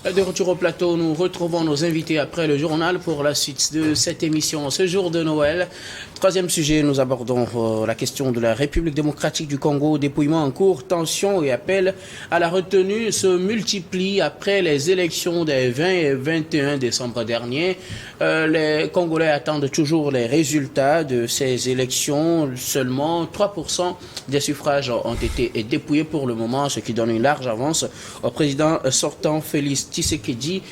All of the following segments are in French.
De retour au plateau, nous retrouvons nos invités après le journal pour la suite de cette émission. Ce jour de Noël, troisième sujet, nous abordons la question de la République démocratique du Congo, dépouillement en cours, tensions et appels à la retenue se multiplient après les élections des 20 et 21 décembre dernier. Les Congolais attendent toujours les résultats de ces élections. Seulement 3% des suffrages ont été dépouillés pour le moment, ce qui donne une large avance au président sortant Félix Tshisekedi.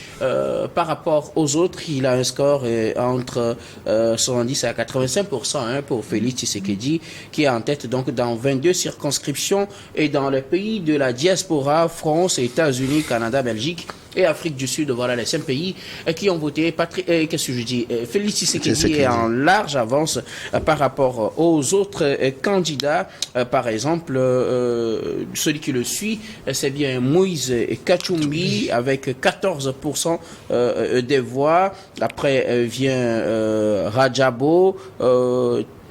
Par rapport aux autres, il a un score entre 70 à 85% pour Félix Tshisekedi, qui est en tête donc dans 22 circonscriptions et dans les pays de la diaspora, France, États-Unis, Canada, Belgique et Afrique du Sud. Voilà les 5 pays qui ont voté. Qu'est-ce que je dis? Félix Tshisekedi est en large avance par rapport aux autres candidats. Par exemple, celui qui le suit, c'est bien Moïse Katumbi avec 14% des voix. Après vient Rajabo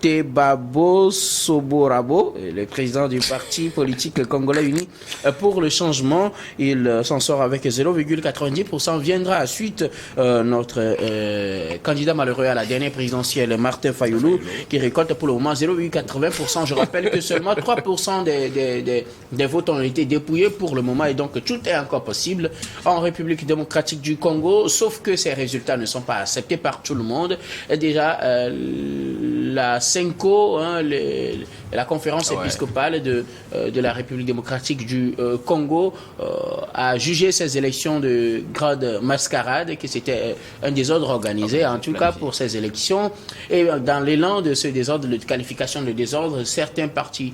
Tebabo Soborabo, le président du parti politique congolais uni pour le changement. Il s'en sort avec 0,90%. Viendra ensuite notre candidat malheureux à la dernière présidentielle, Martin Fayoulou, qui récolte pour le moment 0,80%. Je rappelle que seulement 3% des votes ont été dépouillés pour le moment, et donc tout est encore possible en République démocratique du Congo, sauf que ces résultats ne sont pas acceptés par tout le monde. Et déjà, la CENCO, la conférence épiscopale de la République démocratique du Congo, a jugé ces élections de grande mascarade, que c'était un désordre organisé, en tout cas pour ces élections. Et dans l'élan de ce désordre, de qualification de désordre, certains partis,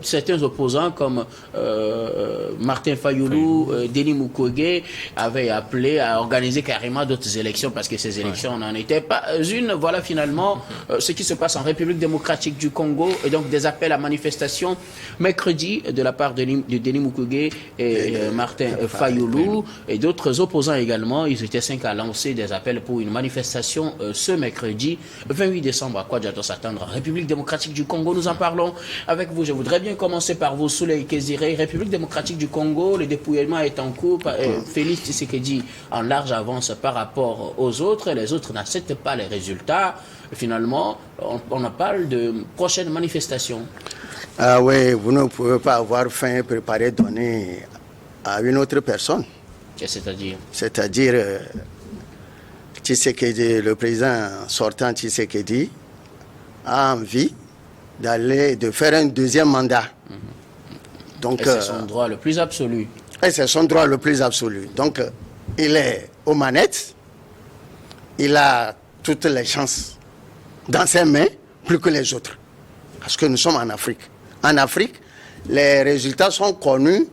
certains opposants comme Martin Fayoulou, Denis Mukwege, avaient appelé à organiser carrément d'autres élections parce que ces élections n'en étaient pas une. Voilà finalement ce qui se passe en République démocratique du Congo, et donc des appels à manifestation mercredi de la part de Denis Mukwege et Martin Fayoulou et d'autres opposants également. Ils étaient 5 à lancer des appels pour une manifestation ce mercredi 28 décembre. À quoi doit-on s'attendre en République démocratique du Congo? Nous en parlons avec vous. Je voudrais bien commencer par vous, Souley Kéziré. République démocratique du Congo, le dépouillement est en cours. Félix Tshisekedi en large avance par rapport aux autres. Les autres n'acceptent pas les résultats. Finalement, on en parle de prochaines manifestations. Ah oui, vous ne pouvez pas avoir faim préparé donné à une autre personne. C'est-à-dire? C'est-à-dire, Tshisekedi, le président sortant Tshisekedi, a envie de faire un deuxième mandat. Donc, et c'est son droit le plus absolu. Et c'est son droit le plus absolu. Donc, il est aux manettes, il a toutes les chances dans ses mains, plus que les autres. Parce que nous sommes en Afrique. En Afrique, les résultats sont connus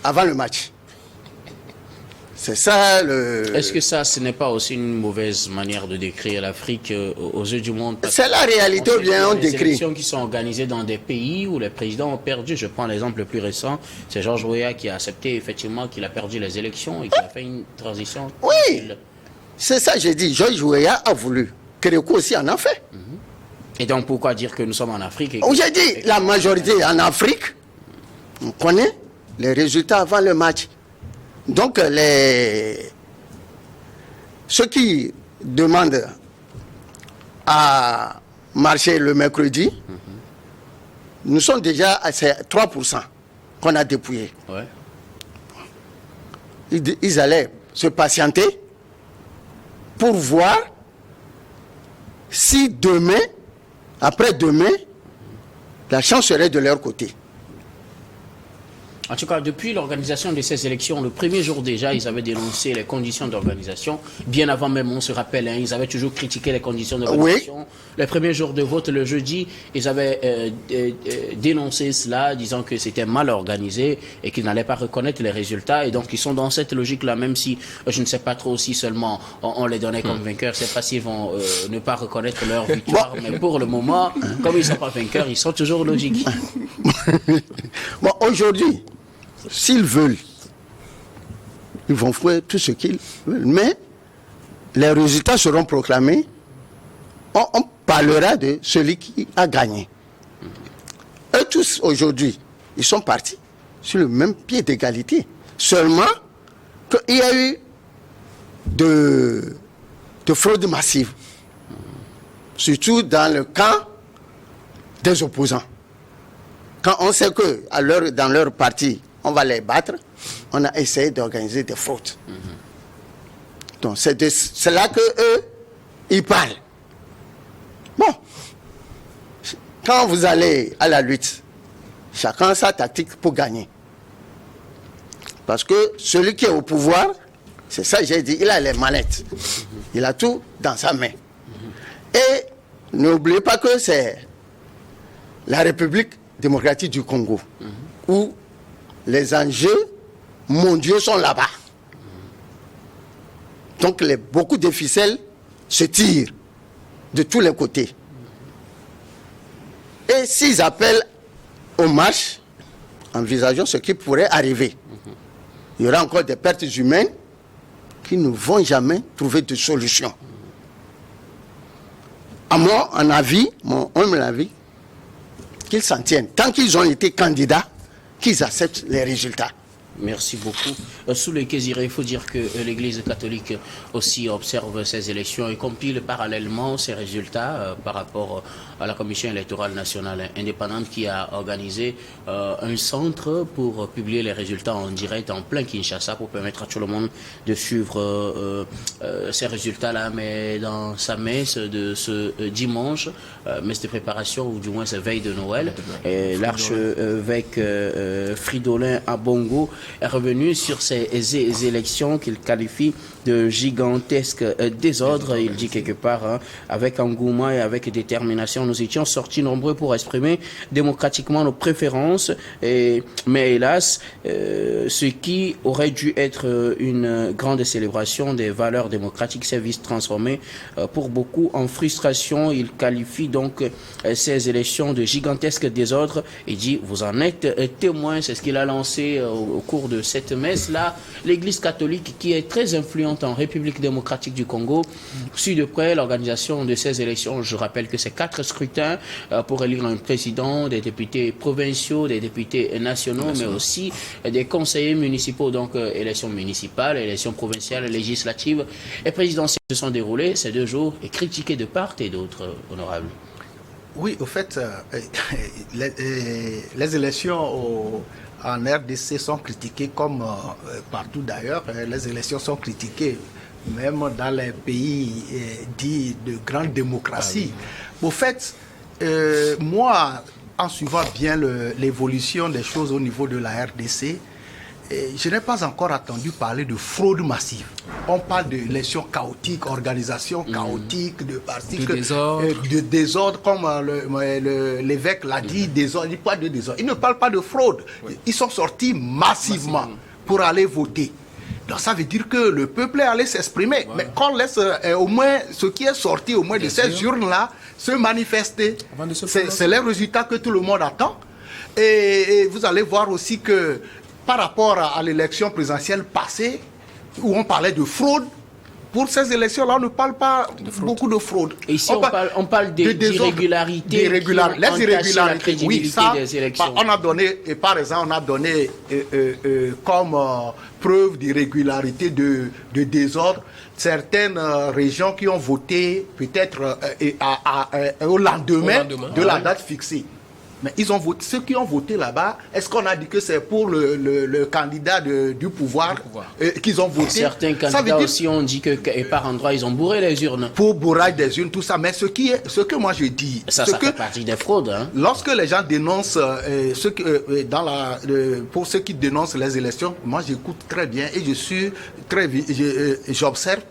avant le match. C'est ça le... Est-ce que ça, ce n'est pas aussi une mauvaise manière de décrire l'Afrique aux yeux du monde? C'est la réalité, bien on décrit. Les élections qui sont organisées dans des pays où les présidents ont perdu. Je prends l'exemple le plus récent, c'est Georges Weah qui a accepté effectivement qu'il a perdu les élections et qui a fait une transition. Oui, c'est ça j'ai dit. Georges Weah a voulu. Kérékou aussi en a fait. Et donc pourquoi dire que nous sommes en Afrique? J'ai dit la majorité en Afrique, on connaît les résultats avant le match. Donc ceux qui demandent à marcher le mercredi, nous sommes déjà à ces 3% qu'on a dépouillés. Ouais. Ils allaient se patienter pour voir si demain, après-demain, la chance serait de leur côté. En tout cas, depuis l'organisation de ces élections, le premier jour déjà, ils avaient dénoncé les conditions d'organisation. Bien avant même, on se rappelle, ils avaient toujours critiqué les conditions d'organisation. Oui. Les premiers jours de vote, le jeudi, ils avaient dénoncé cela, disant que c'était mal organisé et qu'ils n'allaient pas reconnaître les résultats. Et donc, ils sont dans cette logique-là, même si je ne sais pas trop si seulement on les donnait comme vainqueurs. C'est pas s'ils vont ne pas reconnaître leur victoire. Mais pour le moment, comme ils ne sont pas vainqueurs, ils sont toujours logiques. Bon, aujourd'hui, s'ils veulent, ils vont faire tout ce qu'ils veulent. Mais les résultats seront proclamés. On parlera de celui qui a gagné. Eux tous, aujourd'hui, ils sont partis sur le même pied d'égalité. Seulement, qu'il y a eu de fraude massive, surtout dans le camp des opposants. Quand on sait que dans leur parti, on va les battre, on a essayé d'organiser des fraudes. Donc c'est là qu'eux, ils parlent. Bon, quand vous allez à la lutte, chacun a sa tactique pour gagner. Parce que celui qui est au pouvoir, c'est ça que j'ai dit, il a les manettes. Il a tout dans sa main. Et n'oubliez pas que c'est la République démocratique du Congo, où les enjeux mondiaux sont là-bas. Donc beaucoup de ficelles se tirent de tous les côtés. Et s'ils appellent aux marches, envisageons ce qui pourrait arriver. Il y aura encore des pertes humaines qui ne vont jamais trouver de solution. À mon avis, mon humble avis, qu'ils s'en tiennent. Tant qu'ils ont été candidats, qu'ils acceptent les résultats. Merci beaucoup. Sous les Kéziré, il faut dire que l'Église catholique aussi observe ces élections et compile parallèlement ces résultats par rapport à la Commission électorale nationale indépendante qui a organisé un centre pour publier les résultats en direct en plein Kinshasa pour permettre à tout le monde de suivre ces résultats-là. Mais dans sa messe de ce dimanche, messe de préparation ou du moins cette veille de Noël, l'archevêque Fridolin Abongo est revenu sur ces élections qu'il qualifie de gigantesques désordres. Il dit quelque part, avec engouement et avec détermination, nous étions sortis nombreux pour exprimer démocratiquement nos préférences. Mais hélas, ce qui aurait dû être une grande célébration des valeurs démocratiques s'est vite transformé pour beaucoup en frustration. Il qualifie donc ces élections de gigantesques désordres. Il dit, vous en êtes témoin, c'est ce qu'il a lancé au cours de cette messe-là. L'Église catholique, qui est très influente en République démocratique du Congo, suit de près l'organisation de ces élections. Je rappelle que c'est 4 scrutins pour élire un président, des députés provinciaux, des députés nationaux, mais aussi des conseillers municipaux. Donc, élections municipales, élections provinciales, législatives et présidentielles se sont déroulées ces 2 jours et critiquées de part et d'autre, honorable. Oui, au fait, les élections en RDC sont critiquées comme partout d'ailleurs. Les élections sont critiquées même dans les pays dits de grande démocratie. Au fait, moi, en suivant bien l'évolution des choses au niveau de la RDC, je n'ai pas encore entendu parler de fraude massive. On parle d'élections chaotiques, organisation chaotique, de partis, de désordre, comme l'évêque l'a dit, désordre. Il ne parle pas de désordre. Il ne parle pas de fraude. Oui. Ils sont sortis massivement pour aller voter. Donc ça veut dire que le peuple est allé s'exprimer. Voilà. Mais qu'on laisse au moins ce qui est sorti au moins de ces urnes-là se manifester. C'est les résultats que tout le monde attend. Et vous allez voir aussi que par rapport à l'élection présidentielle passée, où on parlait de fraude, pour ces élections-là, on ne parle pas beaucoup de fraude. Et ici, on parle d'irrégularités. Les irrégularités, oui, ça, des élections. On a donné, et par exemple, on a donné comme preuve d'irrégularité, de désordre, certaines régions qui ont voté peut-être au lendemain de la date fixée. Mais ils ont voté, ceux qui ont voté là-bas, est-ce qu'on a dit que c'est pour le candidat du pouvoir qu'ils ont voté? Certains candidats aussi ont dit que par endroit, ils ont bourré les urnes. Pour bourrage des urnes, tout ça. Mais ce que moi je dis... Ça fait partie des fraudes. Hein? Lorsque les gens dénoncent, pour ceux qui dénoncent les élections, moi j'écoute très bien et j'observe.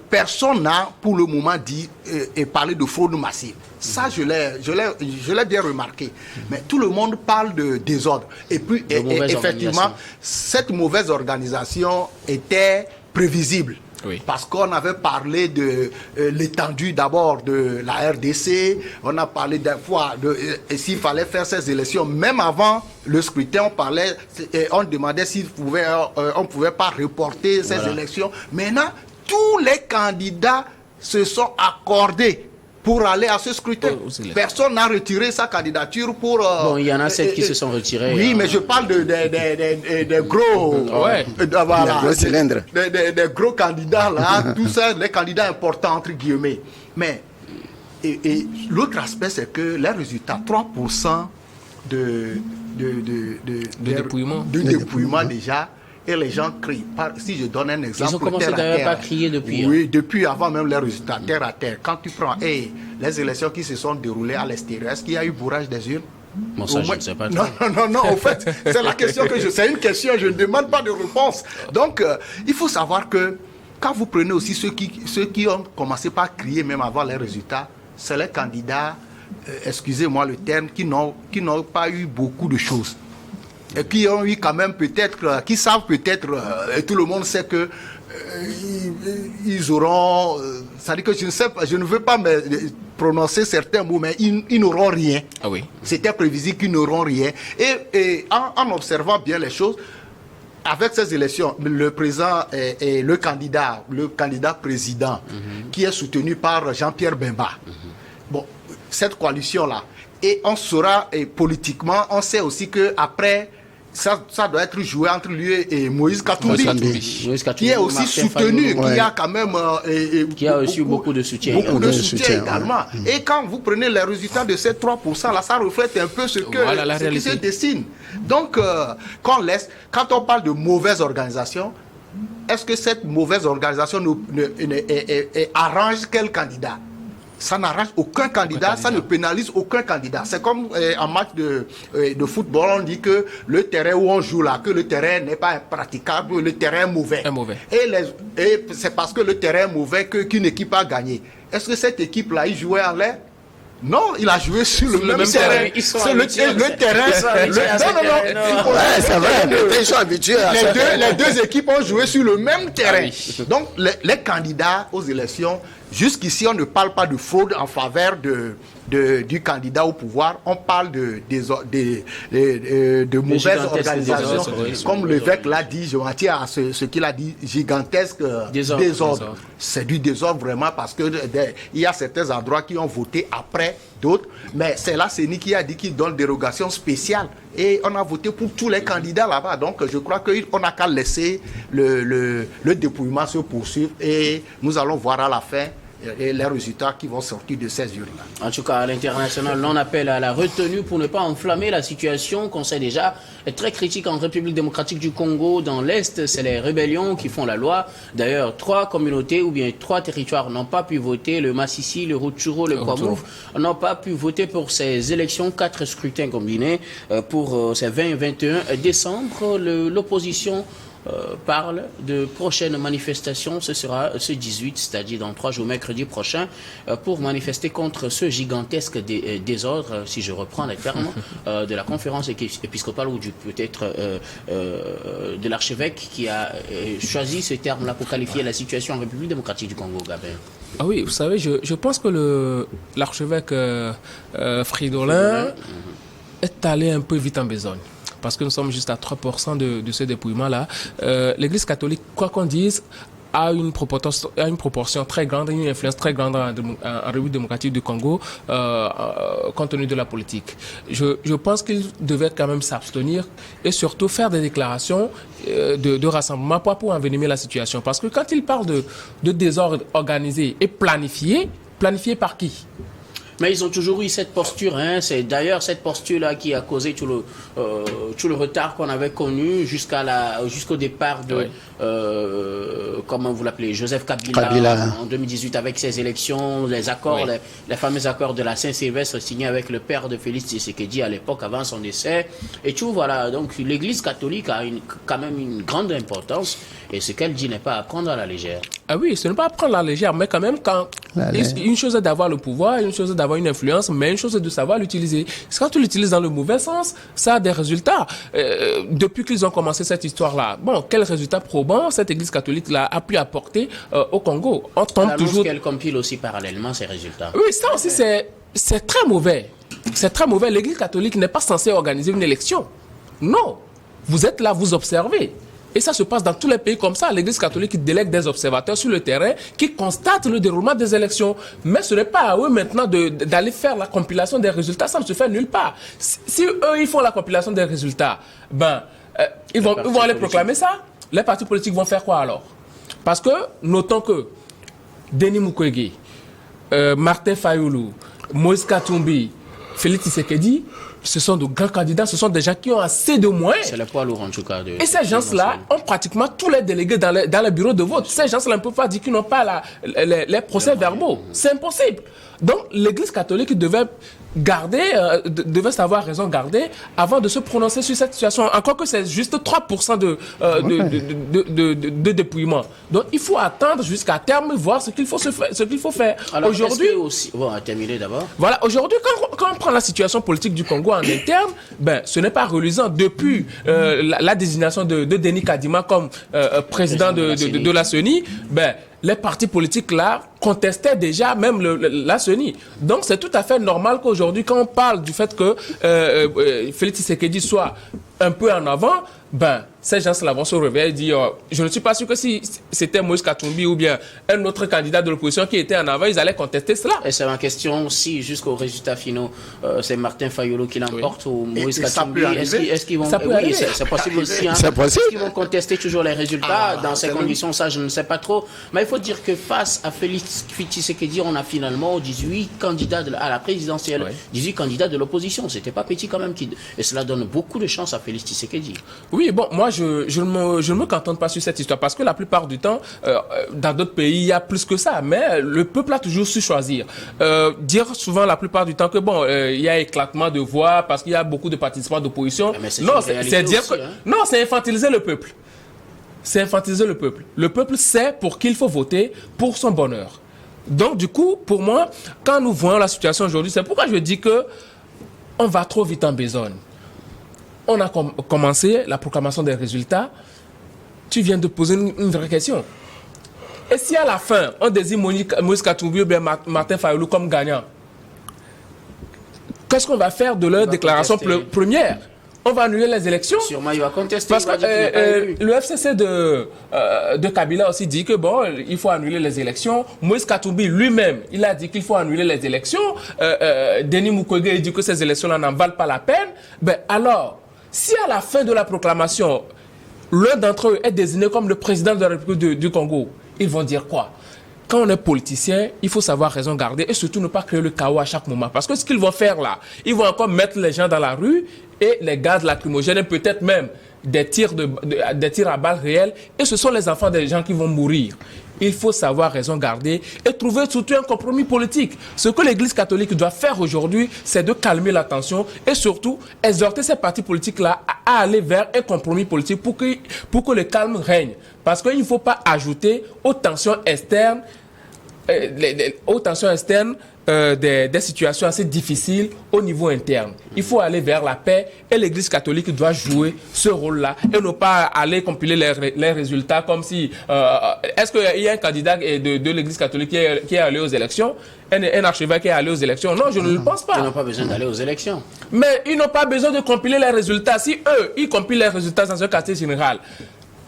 Personne n'a pour le moment dit et parlé de fraude massive. Ça, je l'ai bien remarqué. Mais tout le monde parle de désordre. Et puis, effectivement, cette mauvaise organisation était prévisible. Oui. Parce qu'on avait parlé de l'étendue d'abord de la RDC, on a parlé d'un fois s'il fallait faire ces élections, même avant le scrutin, on demandait on ne pouvait pas reporter ces élections. Maintenant, tous les candidats se sont accordés pour aller à ce scrutin. Personne n'a retiré sa candidature pour... bon, il y en a 7 qui se sont retirés. Oui, mais je parle des gros... voilà, des gros candidats, là, tous ça, les candidats importants, entre guillemets. Mais et l'autre aspect, c'est que les résultats, 3% de dépouillement déjà, et les gens crient. Si je donne un exemple, ils ont commencé d'ailleurs à crier depuis. Oui, depuis avant même les résultats, terre à terre. Quand tu prends les élections qui se sont déroulées à l'extérieur, est-ce qu'il y a eu bourrage des urnes? Bon, ça, je ne sais pas. Non, en fait, c'est la question c'est une question, je ne demande pas de réponse. Donc, il faut savoir que quand vous prenez aussi ceux qui ont commencé par crier même avant les résultats, c'est les candidats, excusez-moi le terme, qui n'ont pas eu beaucoup de choses. Et qui ont eu quand même peut-être, qui savent peut-être, et tout le monde sait que ils auront, c'est-à-dire que je ne veux pas me prononcer certains mots, mais ils n'auront rien. Ah oui. C'était prévisible qu'ils n'auront rien. Et en observant bien les choses, avec ces élections, le président et le candidat président, qui est soutenu par Jean-Pierre Bemba, bon, cette coalition-là, et on saura, et politiquement, on sait aussi qu'après, ça doit être joué entre lui et Moïse Katumbi, qui est aussi soutenu, qui a quand même... qui a reçu beaucoup de soutien. Beaucoup de soutien également. Et quand vous prenez les résultats de ces 3%, là, ça reflète un peu ce qui se dessine. Donc, quand on parle de mauvaise organisation, est-ce que cette mauvaise organisation arrange quel candidat? Ça n'arrange aucun candidat, ça ne pénalise aucun candidat. C'est comme en match de football, on dit que le terrain où on joue là, que le terrain n'est pas praticable, le terrain est mauvais. Et c'est parce que le terrain est mauvais qu'une équipe a gagné. Est-ce que cette équipe-là, il jouait en l'air? Non, il a joué sur le même terrain. C'est le terrain. Non, c'est vrai. Ils sont habitués à ça. Les deux équipes ont joué sur le même terrain. Donc, les candidats aux élections, jusqu'ici, on ne parle pas de fraude en faveur du candidat au pouvoir. On parle de mauvaise organisation. Comme l'évêque l'a dit, je m'en tiens à ce qu'il a dit, gigantesque désordre. C'est du désordre vraiment parce qu'il y a certains endroits qui ont voté après d'autres. Mais c'est la CENI qui a dit qu'il donne dérogation spéciale. Et on a voté pour tous les candidats là-bas. Donc je crois qu'on n'a qu'à laisser le dépouillement se poursuivre. Et nous allons voir à la fin et les résultats qui vont sortir de ces urnes-là. En tout cas, à l'international, l'on appelle à la retenue pour ne pas enflammer la situation qu'on sait déjà est très critique en République démocratique du Congo. Dans l'Est, c'est les rébellions qui font la loi. D'ailleurs, 3 communautés ou bien 3 territoires n'ont pas pu voter. Le Massissi, le Rutshuru, le Kwamouf n'ont pas pu voter pour ces élections. 4 scrutins combinés pour ces 20 et 21 décembre. L'opposition parle de prochaines manifestations. Ce sera ce 18, c'est-à-dire dans 3 jours, mercredi prochain, pour manifester contre ce gigantesque désordre, si je reprends les termes, de la conférence épiscopale ou peut-être de l'archevêque qui a choisi ce terme-là pour qualifier la situation en République démocratique du Congo, Gabin. Ah oui, vous savez, je pense que l'archevêque Fridolin est allé un peu vite en besogne. Parce que nous sommes juste à 3% de ce dépouillement-là. L'Église catholique, quoi qu'on dise, a une proportion très grande, une influence très grande en République démocratique du Congo, compte tenu de la politique. Je pense qu'il devait quand même s'abstenir et surtout faire des déclarations de rassemblement pour envenimer la situation. Parce que quand il parle de désordre organisé et planifié par qui ? Mais ils ont toujours eu cette posture, hein. C'est d'ailleurs cette posture-là qui a causé tout le retard qu'on avait connu jusqu'au départ de, comment vous l'appelez, Joseph Kabila en 2018 avec ses élections, les accords, les fameux accords de la Saint-Sylvestre signés avec le père de Félix Tshisekedi à l'époque avant son décès. Et tout, voilà. Donc l'Église catholique a quand même une grande importance et ce qu'elle dit n'est pas à prendre à la légère. Ah oui, ce n'est pas à prendre à la légère, mais quand même, une chose est d'avoir le pouvoir, une chose est d'avoir une influence, mais une chose est de savoir l'utiliser. Quand tu l'utilises dans le mauvais sens, ça a des résultats. Depuis qu'ils ont commencé cette histoire-là, bon, quels résultats probants cette Église catholique-là a pu apporter au Congo? On tombe toujours... qu'elle compile aussi parallèlement ces résultats. Oui, ça aussi, c'est très mauvais. C'est très mauvais. L'Église catholique n'est pas censée organiser une élection. Non. Vous êtes là, vous observez. Et ça se passe dans tous les pays comme ça. L'Église catholique qui délègue des observateurs sur le terrain qui constatent le déroulement des élections. Mais ce n'est pas à eux maintenant d'aller faire la compilation des résultats. Ça ne se fait nulle part. Si eux, ils font la compilation des résultats, ils vont aller proclamer ça. Les partis politiques vont faire quoi alors? Parce que, notons que Denis Mukwege, Martin Fayoulou, Moïse Katumbi, Félix Tshisekedi, ce sont de grands candidats, ce sont des gens qui ont assez de moyens. C'est le poids lourd en tout cas. Et ces gens-là ont pratiquement tous les délégués dans les bureaux de vote. Ces gens-là ne peuvent pas dire qu'ils n'ont pas les procès-verbaux. C'est impossible. Donc l'Église catholique devait savoir raison garder avant de se prononcer sur cette situation. Encore que c'est juste 3% de dépouillement. Donc il faut attendre jusqu'à terme, voir ce qu'il faut faire. Alors aujourd'hui, aussi, bon, à terminer d'abord. Voilà, aujourd'hui, quand on prend la situation politique du Congo en interne, ce n'est pas reluisant. Depuis la désignation de Denis Kadima comme président de la CENI, les partis politiques là contestaient déjà même la CENI. Donc c'est tout à fait normal qu'aujourd'hui, quand on parle du fait que Félix Tshisekedi soit un peu en avant, ces gens-là vont se réveiller et dire je ne suis pas sûr que si c'était Moïse Katumbi ou bien un autre candidat de l'opposition qui était en avant, ils allaient contester cela. Et c'est ma question aussi, jusqu'aux résultats finaux, c'est Martin Fayoulou qui l'emporte ou Moïse Katumbi. Est-ce qu'ils vont... Oui, c'est possible aussi. C'est possible. Est-ce qu'ils vont contester toujours les résultats dans ces conditions? Ça, je ne sais pas trop. Mais il faut dire que face à Félix Tshisekedi, on a finalement 18 candidats à la présidentielle, 18 candidats de l'opposition. C'était pas petit quand même. Et cela donne beaucoup de chance à Félix Tshisekedi. Oui, bon, moi, je ne me cantonne pas sur cette histoire parce que la plupart du temps, dans d'autres pays, il y a plus que ça. Mais le peuple a toujours su choisir. Dire souvent la plupart du temps que il y a éclatement de voix parce qu'il y a beaucoup de participants d'opposition. Non, c'est dire que non, c'est infantiliser le peuple. C'est infantiliser le peuple. Le peuple sait pour qui il faut voter pour son bonheur. Donc, du coup, pour moi, quand nous voyons la situation aujourd'hui, c'est pourquoi je dis que on va trop vite en besogne. On a commencé la proclamation des résultats. Tu viens de poser une vraie question. Et si à la fin, on désigne Moïse Katumbi ou bien Martin Fayoulou comme gagnant, qu'est-ce qu'on va faire de leur déclaration première? On va annuler les élections. Sûrement, il va contester. Parce que le FCC de Kabila aussi dit que il faut annuler les élections. Moïse Katumbi lui-même, il a dit qu'il faut annuler les élections. Denis Mukwege dit que ces élections-là n'en valent pas la peine. Alors, si à la fin de la proclamation, l'un d'entre eux est désigné comme le président de la République du Congo, ils vont dire quoi? Quand on est politicien, il faut savoir raison garder et surtout ne pas créer le chaos à chaque moment. Parce que ce qu'ils vont faire là, ils vont encore mettre les gens dans la rue et les gaz lacrymogènes et peut-être même des tirs à balles réelles. Et ce sont les enfants des gens qui vont mourir. Il faut savoir raison garder et trouver surtout un compromis politique. Ce que l'Église catholique doit faire aujourd'hui, c'est de calmer la tension et surtout exhorter ces partis politiques-là à aller vers un compromis politique pour que le calme règne. Parce qu'il ne faut pas ajouter aux tensions externes, des situations assez difficiles au niveau interne. Il faut aller vers la paix et l'Église catholique doit jouer ce rôle-là et ne pas aller compiler les résultats comme si... est-ce qu'il y a un candidat de l'Église catholique qui est allé aux élections, un archevêque qui est allé aux élections? Non, je ne le pense pas. Ils n'ont pas besoin d'aller aux élections. Mais ils n'ont pas besoin de compiler les résultats. Si eux, ils compilent les résultats dans un quartier général,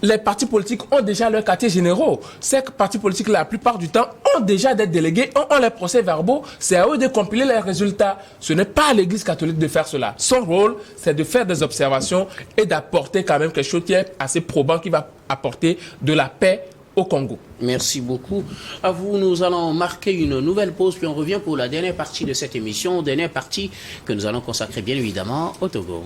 les partis politiques ont déjà leurs quartiers généraux. Ces partis politiques, la plupart du temps, ont déjà des délégués, ont les procès-verbaux. C'est à eux de compiler les résultats. Ce n'est pas à l'Église catholique de faire cela. Son rôle, c'est de faire des observations et d'apporter quand même quelque chose qui est assez probant, qui va apporter de la paix au Congo. Merci beaucoup. À vous, nous allons marquer une nouvelle pause, puis on revient pour la dernière partie de cette émission, dernière partie que nous allons consacrer bien évidemment au Togo.